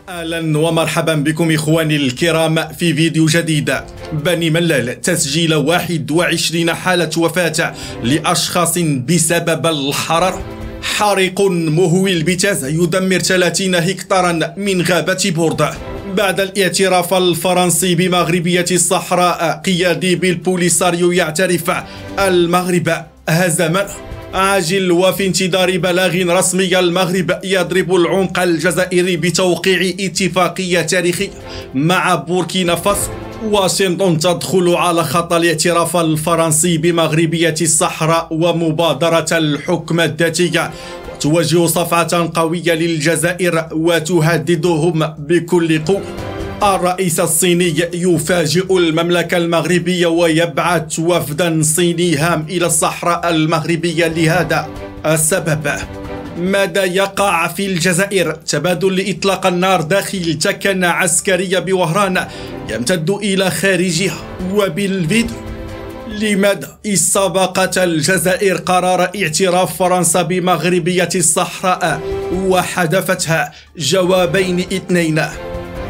أهلا ومرحبا بكم إخواني الكرام في فيديو جديد. بني ملال تسجيل 21 حالة وفاة لأشخاص بسبب الحرارة. حريق مهول بتاز يدمر 30 هكتارا من غابة بورد. بعد الاعتراف الفرنسي بمغربية الصحراء، قيادي بالبوليساريو يعترف المغرب هزمنا. عاجل وفي انتظار بلاغ رسمي، المغرب يضرب العنق الجزائري بتوقيع اتفاقية تاريخية مع بوركينا فاسو. واشنطن تدخل على خط الاعتراف الفرنسي بمغربية الصحراء ومبادرة الحكم الذاتية، وتوجه صفعة قوية للجزائر وتهددهم بكل قوة. الرئيس الصيني يفاجئ المملكة المغربية ويبعث وفدا صيني هام إلى الصحراء المغربية لهذا السبب. ماذا يقع في الجزائر؟ تبادل لإطلاق النار داخل تكنة عسكرية بوهران يمتد إلى خارجها وبالفيديو. لماذا استبقت الجزائر قرار اعتراف فرنسا بمغربية الصحراء وحذفتها؟ جوابين اثنين.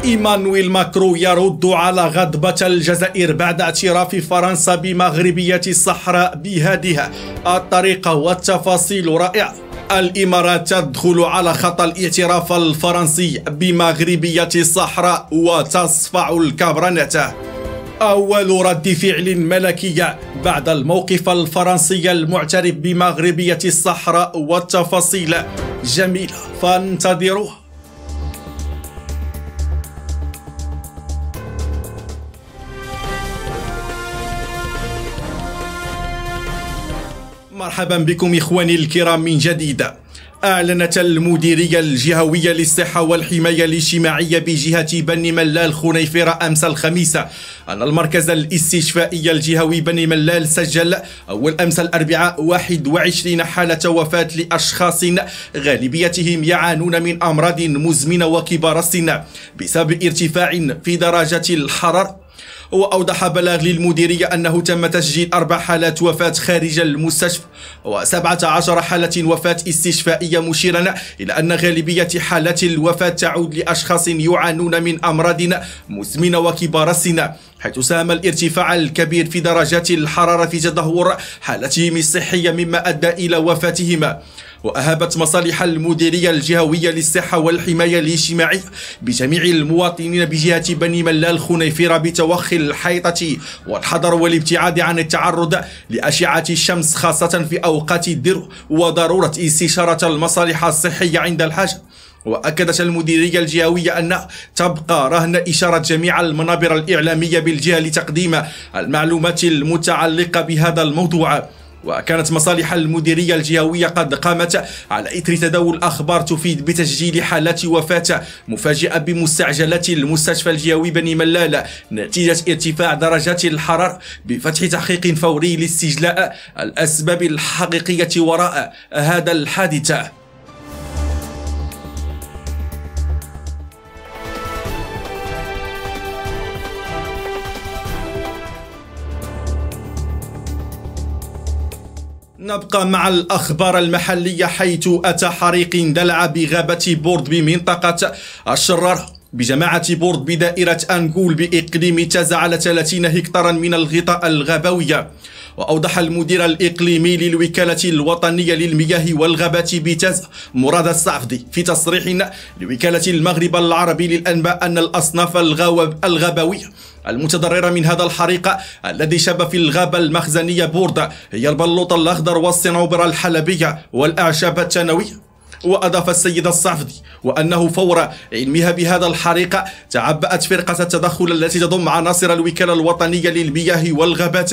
إيمانويل ماكرون يرد على غضبة الجزائر بعد اعتراف فرنسا بمغربية الصحراء بهذه الطريقة، والتفاصيل رائعة. الإمارات تدخل على خط الاعتراف الفرنسي بمغربية الصحراء وتصفع الكبرنة. أول رد فعل ملكي بعد الموقف الفرنسي المعترف بمغربية الصحراء، والتفاصيل جميلة فانتظروها. مرحبا بكم إخواني الكرام من جديد. أعلنت المديرية الجهوية للصحة والحماية الاجتماعية بجهة بني ملال خنيفرة أمس الخميس أن المركز الاستشفائي الجهوي بني ملال سجل أول أمس الأربعاء 21 حالة وفاة لأشخاص غالبيتهم يعانون من أمراض مزمنة وكبار السن بسبب ارتفاع في درجة الحرارة. وأوضح بلاغ للمديرية أنه تم تسجيل 4 حالات وفاة خارج المستشفى و17 حالة وفاة استشفائية، مشيرا إلى أن غالبية حالات الوفاة تعود لأشخاص يعانون من أمراض مزمنة وكبار السن، حيث ساهم الارتفاع الكبير في درجات الحرارة في تدهور حالتهم الصحية مما أدى إلى وفاتهم. وأهابت مصالح المديرية الجهوية للصحة والحماية الاجتماعية بجميع المواطنين بجهة بني ملال خنيفرة بتوخي الحيطة والحذر والابتعاد عن التعرض لأشعة الشمس خاصة في أوقات الذروة، وضرورة استشارة المصالح الصحية عند الحاجة. وأكدت المديرية الجهوية أن تبقى رهن إشارة جميع المنابر الإعلامية بالجهة لتقديم المعلومات المتعلقة بهذا الموضوع. وكانت مصالح المديرية الجهوية قد قامت على إثر تداول أخبار تفيد بتسجيل حالات وفاة مفاجئة بمستعجلات المستشفى الجهوي بني ملال نتيجة ارتفاع درجات الحرارة، بفتح تحقيق فوري لاستجلاء الأسباب الحقيقية وراء هذا الحادث. نبقى مع الأخبار المحلية، حيث أتى حريق اندلع بغابة بورد بمنطقة الشرارة بجماعة بورد بدائرة أنغول بإقليم تاز على 30 هكتارا من الغطاء الغابوي. وأوضح المدير الإقليمي للوكالة الوطنية للمياه والغابات بتاز مراد الصعفدي في تصريح لوكالة المغرب العربي للأنباء أن الأصناف الغابوية المتضررة من هذا الحريق الذي شب في الغابة المخزنية بورد هي البلوط الأخضر والصنوبر الحلبية والأعشاب الثانوية. وأضاف السيد الصعفدي وأنه فور علمها بهذا الحريق تعبأت فرقة التدخل التي تضم عناصر الوكالة الوطنية للمياه والغابات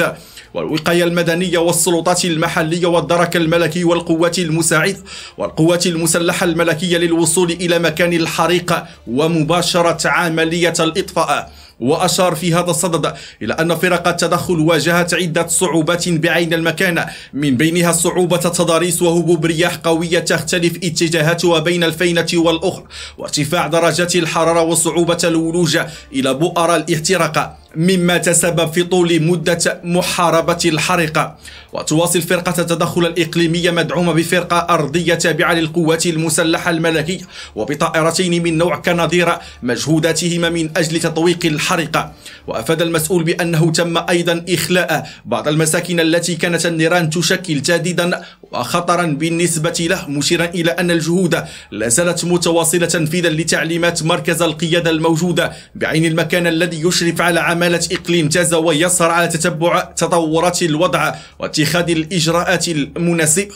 والوقاية المدنية والسلطات المحلية والدرك الملكي والقوات المساعدة والقوات المسلحة الملكية للوصول إلى مكان الحريق ومباشرة عملية الإطفاء. وأشار في هذا الصدد إلى أن فرق التدخل واجهت عدة صعوبات بعين المكان، من بينها صعوبة التضاريس وهبوب رياح قوية تختلف اتجاهاتها بين الفينة والأخرى، وارتفاع درجات الحرارة وصعوبة الولوج إلى بؤر الاحتراق. مما تسبب في طول مدة محاربة الحريق. وتواصل الفرقة التدخل الإقليمية مدعومة بفرقة أرضية تابعة للقوات المسلحة الملكية وبطائرتين من نوع كناظير مجهوداتهما من أجل تطويق الحريق. وأفاد المسؤول بأنه تم أيضا إخلاء بعض المساكن التي كانت النيران تشكل تهديدا وخطرا بالنسبة له، مشيرا إلى أن الجهود لا زالت متواصلة تنفيذا لتعليمات مركز القيادة الموجودة بعين المكان الذي يشرف على عمالة إقليم تازا ويسهر على تتبع تطورات الوضع واتخاذ الإجراءات المناسبة.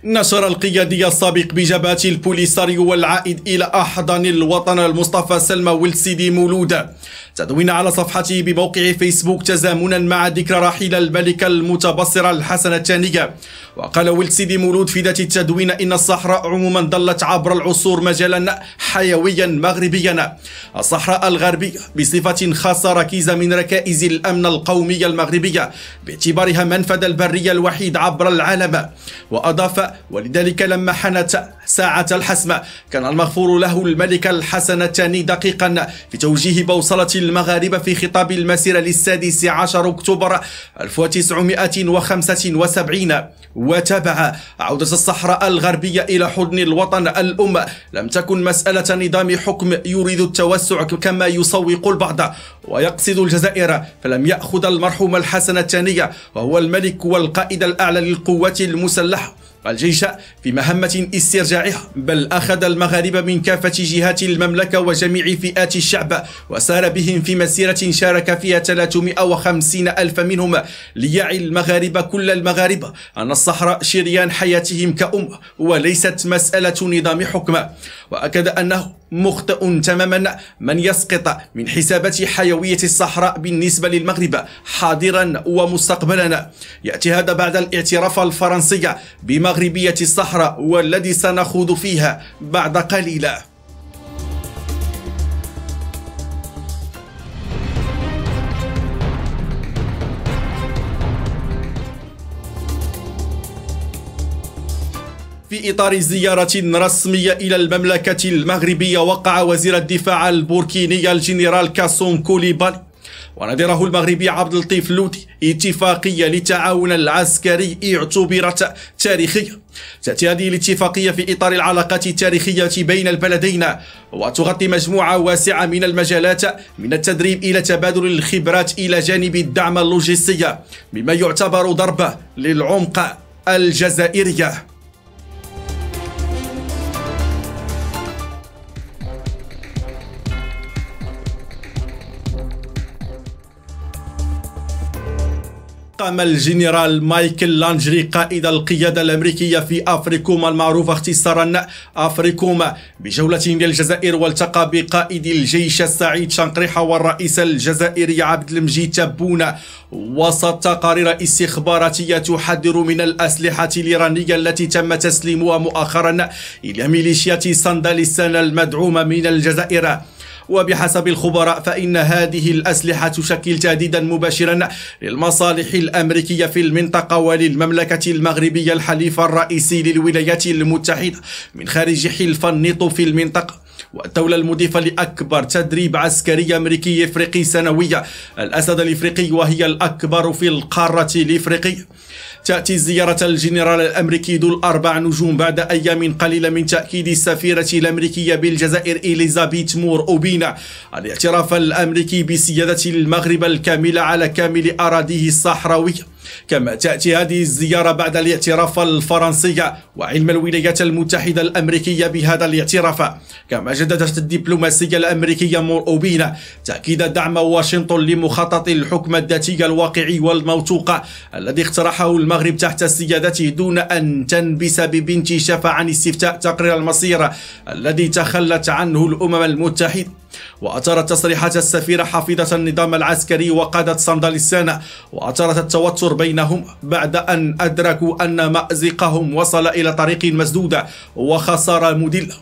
نشر القيادي السابق بجبهة البوليساريو والعائد إلى أحضان الوطن المصطفى سلمى ولد سيدي مولود تدوين على صفحته بموقع فيسبوك تزامنا مع ذكرى رحيل الملكة المتبصرة الحسنة الثانية. وقال ولد سيدي مولود في ذات التدوين إن الصحراء عموما ظلت عبر العصور مجالا حيويا مغربيا. الصحراء الغربية بصفة خاصة ركيزة من ركائز الأمن القومي المغربية باعتبارها منفذ البرية الوحيد عبر العالم. وأضاف ولذلك لما حانت ساعة الحسم كان المغفور له الملكة الحسنة الثاني دقيقا في توجيه بوصلة المغاربة في خطاب المسيرة للسادس عشر أكتوبر 1975. وتابع عودة الصحراء الغربية إلى حضن الوطن الأم لم تكن مسألة نظام حكم يريد التوسع كما يسوق البعض ويقصد الجزائر، فلم يأخذ المرحوم الحسنة الثانية وهو الملك والقائد الأعلى للقوات المسلحة الجيش في مهمة استرجاعها، بل أخذ المغاربة من كافة جهات المملكة وجميع فئات الشعب وسار بهم في مسيرة شارك فيها 350 ألف منهم ليعي المغاربة كل المغاربة أن الصحراء شريان حياتهم كأمة وليست مسألة نظام حكم. وأكد أنه مخطئ تماما من يسقط من حسابات حيوية الصحراء بالنسبة للمغرب حاضرا ومستقبلا. يأتي هذا بعد الاعتراف الفرنسي بمغربية الصحراء والذي سنخوض فيها بعد قليل. في إطار زيارة رسمية إلى المملكة المغربية وقع وزير الدفاع البوركيني الجنرال كاسون كوليبالي ونظيره المغربي عبد اللطيف لوتي اتفاقية للتعاون العسكري اعتبرت تاريخية. تأتي هذه الاتفاقية في إطار العلاقات التاريخية بين البلدين وتغطي مجموعة واسعة من المجالات من التدريب إلى تبادل الخبرات إلى جانب الدعم اللوجستي، مما يعتبر ضربة للعمق الجزائرية. قام الجنرال مايكل لانجري قائد القيادة الأمريكية في أفريكوم المعروف اختصارا أفريكوم بجولة إلى الجزائر، والتقى بقائد الجيش السعيد شنقريحة والرئيس الجزائري عبد المجيد تبون وسط تقارير استخباراتية تحذر من الأسلحة الإيرانية التي تم تسليمها مؤخرا إلى ميليشيات صندالستان المدعومة من الجزائر. وبحسب الخبراء فإن هذه الأسلحة تشكل تهديدا مباشرا للمصالح الأمريكية في المنطقة وللمملكة المغربية الحليف الرئيسي للولايات المتحدة من خارج حلف الناتو في المنطقة والدولة المضيفة لأكبر تدريب عسكري أمريكي إفريقي سنوية، الأسد الإفريقي، وهي الأكبر في القارة الإفريقية. تأتي زيارة الجنرال الأمريكي ذو الأربع نجوم بعد أيام قليلة من تأكيد السفيرة الأمريكية بالجزائر إليزابيث مور أوبينا الاعتراف الأمريكي بسيادة المغرب الكاملة على كامل أراضيه الصحراوية. كما تأتي هذه الزيارة بعد الاعتراف الفرنسي وعلم الولايات المتحدة الأمريكية بهذا الاعتراف. كما جددت الدبلوماسية الأمريكية مور أوبينا تأكيد دعم واشنطن لمخطط الحكم الذاتي الواقعي والموثوق الذي اقترحه المغرب تحت سيادته دون أن تنبس ببنت شفا عن استفتاء تقرير المصير الذي تخلت عنه الأمم المتحدة. وأثارت تصريحات السفيرة حافظة النظام العسكري وقادة صندالستان وأثارت التوتر بينهم بعد أن أدركوا أن مأزقهم وصل إلى طريق مسدود وخسارة مدلة.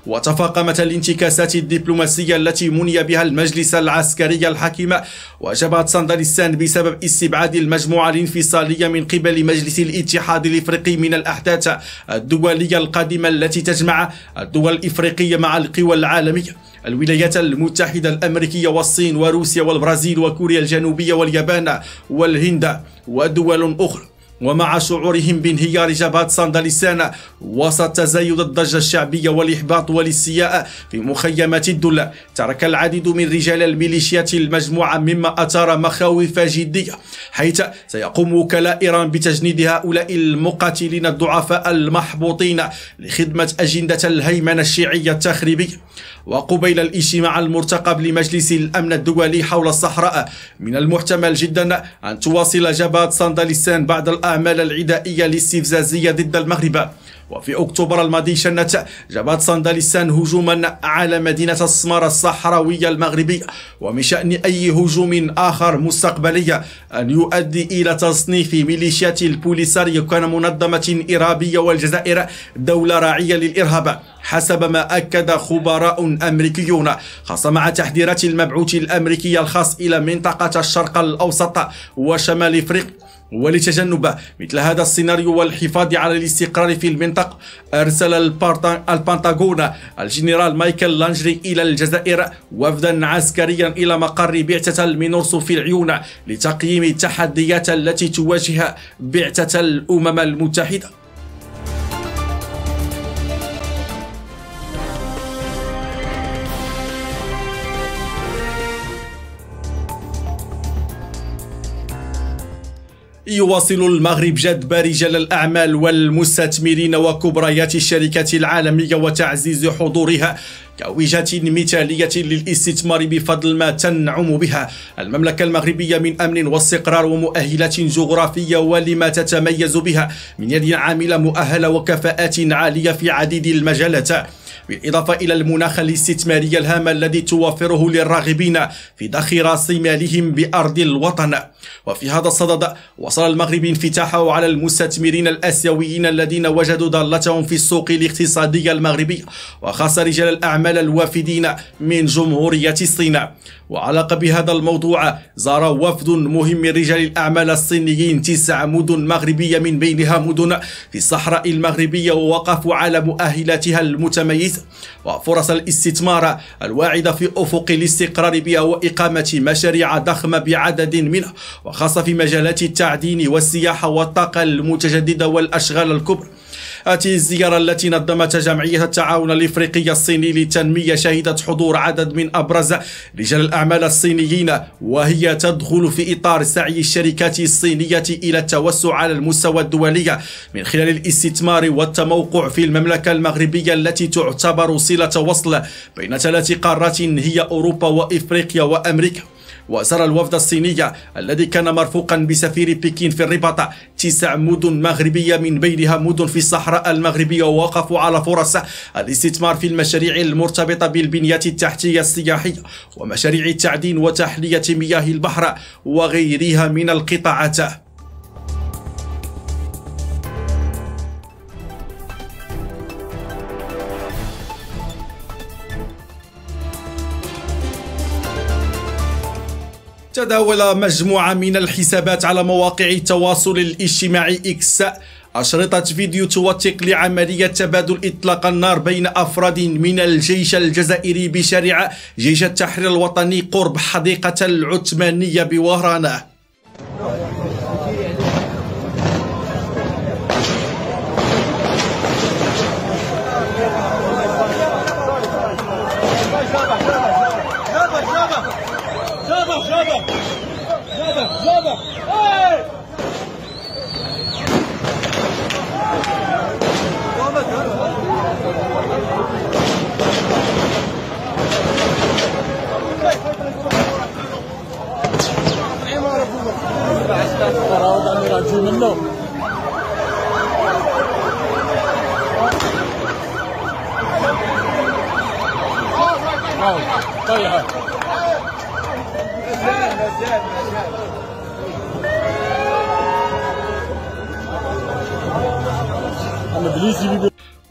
وتفاقمت الانتكاسات الدبلوماسية التي مني بها المجلس العسكري الحاكم وجبهة صندلستان بسبب استبعاد المجموعة الانفصالية من قبل مجلس الاتحاد الإفريقي من الأحداث الدولية القادمة التي تجمع الدول الإفريقية مع القوى العالمية، الولايات المتحدة الأمريكية والصين وروسيا والبرازيل وكوريا الجنوبية واليابان والهند ودول أخرى. ومع شعورهم بانهيار جبهة صندلستان وسط تزايد الضجة الشعبية والإحباط والاستياء في مخيمات الدولة، ترك العديد من رجال الميليشيات المجموعة مما أثار مخاوف جدية، حيث سيقوم وكلاء إيران بتجنيد هؤلاء المقاتلين الضعفاء المحبوطين لخدمة أجندة الهيمنة الشيعية التخريبية. وقبيل الاجتماع المرتقب لمجلس الأمن الدولي حول الصحراء، من المحتمل جدا أن تواصل جبهة صندلستان بعض الأعمال العدائية الاستفزازية ضد المغرب. وفي أكتوبر الماضي شنت جبهة صندلستان هجوما على مدينة السمارة الصحراوية المغربية، ومن شأن أي هجوم آخر مستقبلي أن يؤدي إلى تصنيف ميليشيات البوليساريو كمنظمة إرهابية والجزائر دولة راعية للإرهاب، حسب ما أكد خبراء أمريكيون، خاصة مع تحذيرات المبعوث الأمريكي الخاص إلى منطقة الشرق الأوسط وشمال إفريقيا. ولتجنب مثل هذا السيناريو والحفاظ على الاستقرار في المنطقة، أرسل البنتاغون الجنرال مايكل لانجري إلى الجزائر وفدا عسكريا إلى مقر بعثة المينورسو في العيون لتقييم التحديات التي تواجه بعثة الأمم المتحدة. يواصل المغرب جذب رجال الأعمال والمستثمرين وكبريات الشركات العالمية وتعزيز حضورها كوجهة مثالية للاستثمار بفضل ما تنعم بها المملكة المغربية من أمن واستقرار ومؤهلات جغرافية، ولما تتميز بها من يد عاملة مؤهلة وكفاءات عالية في عديد المجالات، بالإضافة إلى المناخ الاستثماري الهام الذي توفره للراغبين في ضخ رأس مالهم بأرض الوطن. وفي هذا الصدد وصل المغرب انفتاحه على المستثمرين الآسيويين الذين وجدوا ضالتهم في السوق الاقتصادية المغربية، وخاصة رجال الأعمال الوافدين من جمهورية الصين. وعلاقة بهذا الموضوع، زار وفد مهم من رجال الأعمال الصينيين 9 مدن مغربية من بينها مدن في الصحراء المغربية، ووقفوا على مؤهلاتها المتميزة وفرص الاستثمار الواعدة في أفق الاستقرار بها وإقامة مشاريع ضخمة بعدد منها، وخاصة في مجالات التعدين والسياحة والطاقة المتجددة والأشغال الكبرى. هذه الزيارة التي نظمتها جمعية التعاون الإفريقية الصيني للتنمية شهدت حضور عدد من أبرز رجال الأعمال الصينيين، وهي تدخل في إطار سعي الشركات الصينية إلى التوسع على المستوى الدولي من خلال الاستثمار والتموقع في المملكة المغربية التي تعتبر صلة وصل بين 3 قارات هي أوروبا وإفريقيا وأمريكا. وزار الوفد الصيني الذي كان مرفوقا بسفير بكين في الرباط 9 مدن مغربية من بينها مدن في الصحراء المغربية، ووقفوا على فرص الاستثمار في المشاريع المرتبطة بالبنية التحتية السياحية ومشاريع التعدين وتحلية مياه البحر وغيرها من القطاعات. تداول مجموعة من الحسابات على مواقع التواصل الاجتماعي إكس أشرطة فيديو توثق لعملية تبادل إطلاق النار بين أفراد من الجيش الجزائري بشارع جيش التحرير الوطني قرب حديقة العثمانية بوهران.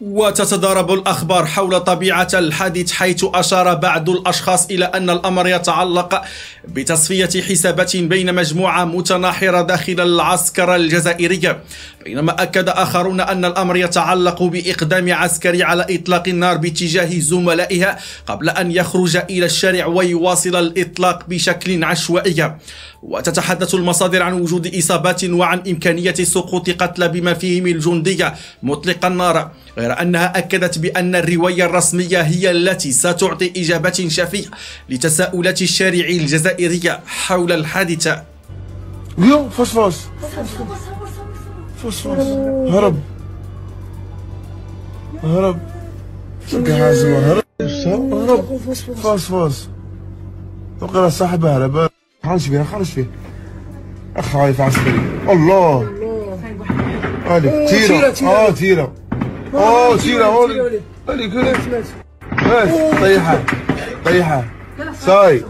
وتتضارب الأخبار حول طبيعة الحادث، حيث أشار بعض الأشخاص إلى أن الأمر يتعلق بتصفية حسابات بين مجموعة متناحرة داخل العسكرة الجزائرية، بينما أكد آخرون أن الأمر يتعلق بإقدام عسكري على إطلاق النار باتجاه زملائها قبل أن يخرج إلى الشارع ويواصل الإطلاق بشكل عشوائي. وتتحدث المصادر عن وجود إصابات وعن إمكانية سقوط قتلى بما فيهم الجندية مطلق النار، غير أنها أكدت بأن الرواية الرسمية هي التي ستعطي إجابات شافية لتساؤلات الشارع الجزائري حول الحادثة. اليوم فاش هرب فاس وقرا صاحبه هرب. خرج فيه خايف عسكري. الله هذيك تيره تيره هذيك طيحه صاي.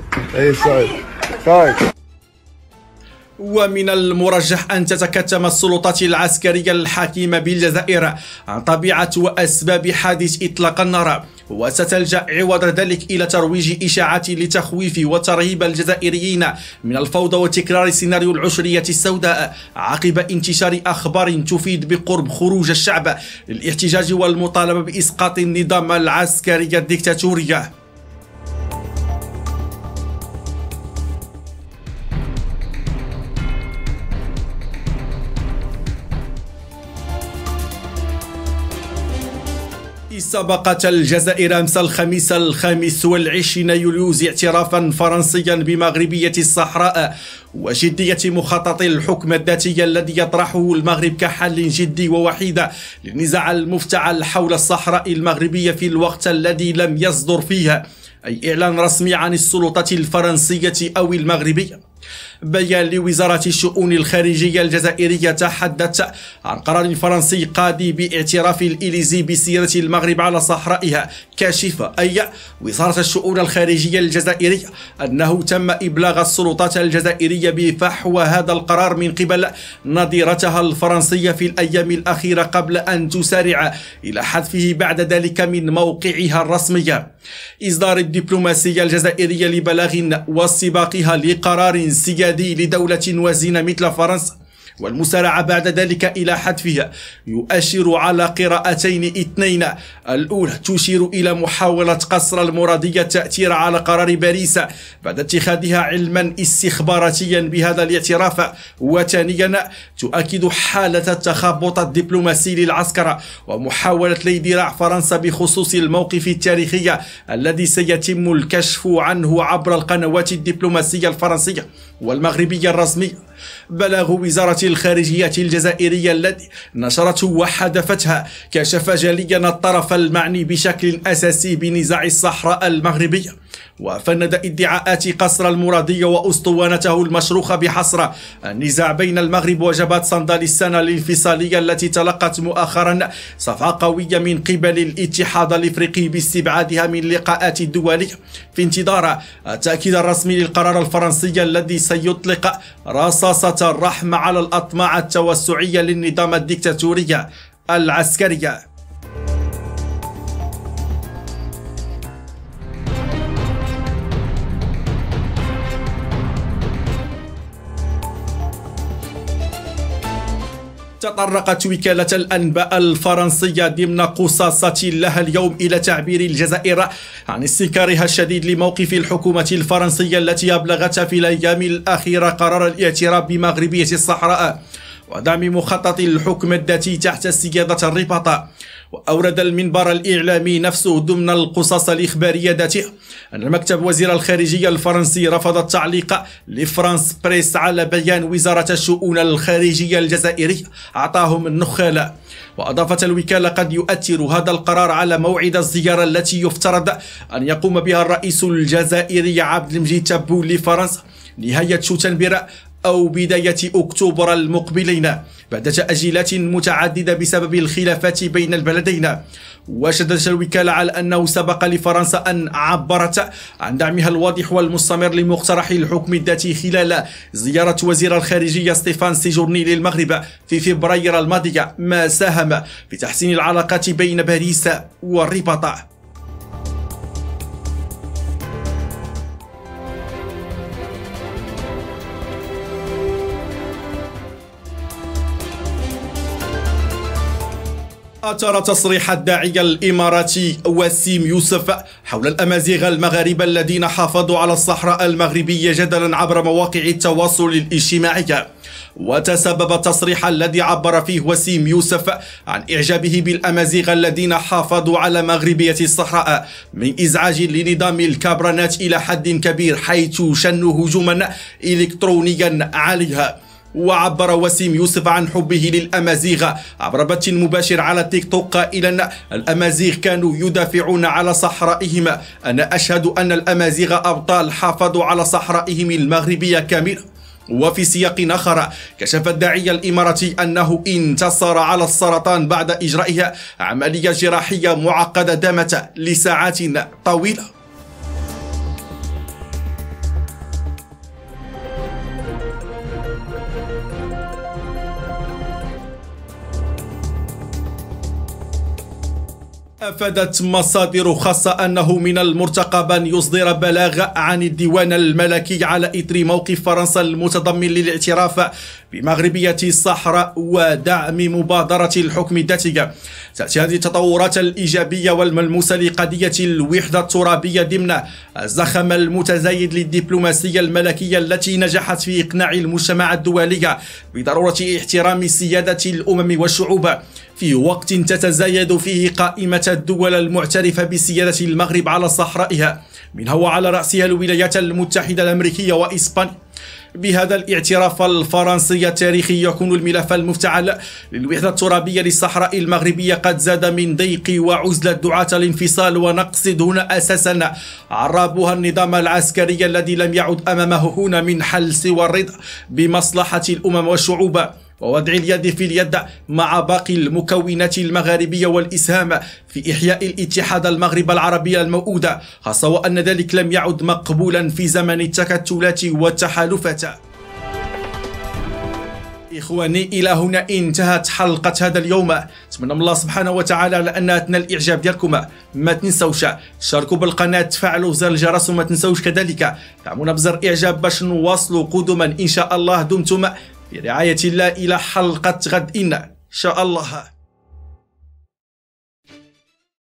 ومن المرجح أن تتكتم السلطات العسكرية الحاكمة بالجزائر عن طبيعة وأسباب حادث إطلاق النار، وستلجأ عوض ذلك إلى ترويج إشاعات لتخويف وترهيب الجزائريين من الفوضى وتكرار سيناريو العشرية السوداء عقب انتشار أخبار تفيد بقرب خروج الشعب للاحتجاج والمطالبة بإسقاط النظام العسكري الدكتاتوري. سبقت الجزائر أمس الخميس 25 يوليو اعترافا فرنسيا بمغربية الصحراء وجدية مخطط الحكم الذاتي الذي يطرحه المغرب كحل جدي ووحيد للنزاع المفتعل حول الصحراء المغربية في الوقت الذي لم يصدر فيه أي إعلان رسمي عن السلطة الفرنسية أو المغربية. بيان لوزارة الشؤون الخارجية الجزائرية تحدث عن قرار فرنسي قاضي باعتراف الإليزي بسيرة المغرب على صحرائها، كاشفة أي وزارة الشؤون الخارجية الجزائرية أنه تم إبلاغ السلطات الجزائرية بفحوى هذا القرار من قبل نظيرتها الفرنسية في الأيام الأخيرة قبل أن تسارع إلى حذفه بعد ذلك من موقعها الرسمي. إصدار الدبلوماسية الجزائرية لبلاغ وسباقها لقرار سيادي لدولة وزينة مثل فرنسا والمسارعة بعد ذلك إلى حذفها يؤشر على قراءتين اثنين. الأولى تشير إلى محاولة قصر المرادية التأثير على قرار باريس بعد اتخاذها علما استخباراتيا بهذا الاعتراف، وثانيا تؤكد حالة التخبط الدبلوماسي للعسكرة ومحاولة ليدراع فرنسا بخصوص الموقف التاريخي الذي سيتم الكشف عنه عبر القنوات الدبلوماسية الفرنسية والمغربية الرسمية. بلاغ وزارة الخارجية الجزائرية الذي نشرته وحذفتها كشف جليا الطرف المعني بشكل أساسي بنزاع الصحراء المغربية، وفند ادعاءات قصر المرادية وأسطوانته المشروخة بحصر النزاع بين المغرب وجبهة صندال السنة الانفصالية التي تلقت مؤخرا صفعة قوية من قبل الاتحاد الإفريقي باستبعادها من اللقاءات الدولية في انتظار التأكيد الرسمي للقرار الفرنسي الذي سيطلق رصاصة الرحم على الأطماع التوسعية للنظام الدكتاتوري العسكري. تطرقت وكالة الأنباء الفرنسية ضمن قصاصة لها اليوم إلى تعبير الجزائر عن استنكارها الشديد لموقف الحكومة الفرنسية التي أبلغتها في الأيام الأخيرة قرار الاعتراف بمغربية الصحراء ودعم مخطط الحكم الذاتي تحت سيادة الرباط. وأورد المنبر الإعلامي نفسه ضمن القصص الإخبارية ذاتها أن مكتب وزير الخارجية الفرنسي رفض التعليق لفرانس بريس على بيان وزارة الشؤون الخارجية الجزائرية أعطاهم النخالة. وأضافت الوكالة قد يؤثر هذا القرار على موعد الزيارة التي يفترض أن يقوم بها الرئيس الجزائري عبد المجيد تبون لفرنسا نهاية شتنبر أو بداية أكتوبر المقبلين بعد تأجيلات متعددة بسبب الخلافات بين البلدين. وشددت الوكالة على أنه سبق لفرنسا أن عبرت عن دعمها الواضح والمستمر لمقترح الحكم الذاتي خلال زيارة وزير الخارجية ستيفان سيجورني للمغرب في فبراير الماضي، ما ساهم في تحسين العلاقات بين باريس والرباط. أثار تصريح الداعية الإماراتي وسيم يوسف حول الأمازيغ المغاربة الذين حافظوا على الصحراء المغربية جدلا عبر مواقع التواصل الاجتماعي. وتسبب التصريح الذي عبر فيه وسيم يوسف عن إعجابه بالأمازيغ الذين حافظوا على مغربية الصحراء من إزعاج لنظام الكابرانات إلى حد كبير، حيث شنوا هجوما إلكترونيا عليها. وعبر وسيم يوسف عن حبه للأمازيغ عبر بث مباشر على تيك توك قائلا: الأمازيغ كانوا يدافعون على صحرائهم، أنا أشهد أن الأمازيغ أبطال حافظوا على صحرائهم المغربية كاملة. وفي سياق آخر كشف الداعية الإماراتي أنه انتصر على السرطان بعد إجرائها عملية جراحية معقدة دامت لساعات طويلة. أفادت مصادر خاصة أنه من المرتقب أن يصدر بلاغ عن الديوان الملكي على إثر موقف فرنسا المتضمن للاعتراف بمغربية الصحراء ودعم مبادرة الحكم الذاتي. تأتي هذه التطورات الإيجابية والملموسة لقضية الوحدة الترابية ضمن الزخم المتزايد للدبلوماسية الملكية التي نجحت في إقناع المجتمع الدولي بضرورة احترام سيادة الأمم والشعوب في وقت تتزايد فيه قائمة الدول المعترفة بسيادة المغرب على صحرائها، منها وعلى رأسها الولايات المتحدة الأمريكية وإسبانيا. بهذا الاعتراف الفرنسي التاريخي يكون الملف المفتعل للوحدة الترابية للصحراء المغربية قد زاد من ضيق وعزلة دعاة الانفصال، ونقصد هنا أساسا عرابها النظام العسكري الذي لم يعد أمامه هنا من حل سوى الرضا بمصلحة الأمم والشعوب ووضع اليد في اليد مع باقي المكونات المغاربية والإسهام في إحياء الاتحاد المغرب العربي الموؤود، خاصة وأن ذلك لم يعد مقبولا في زمن التكتلات والتحالفات. إخواني، إلى هنا انتهت حلقة هذا اليوم. أتمنى من الله سبحانه وتعالى على أنها تنال الإعجاب ديالكم. ما تنسوش تشاركوا بالقناة، تفعلوا زر الجرس، وما تنسوش كذلك دعمونا بزر إعجاب باش نواصلوا قدما إن شاء الله. دمتم برعاية الله إلى حلقة غد إن شاء الله.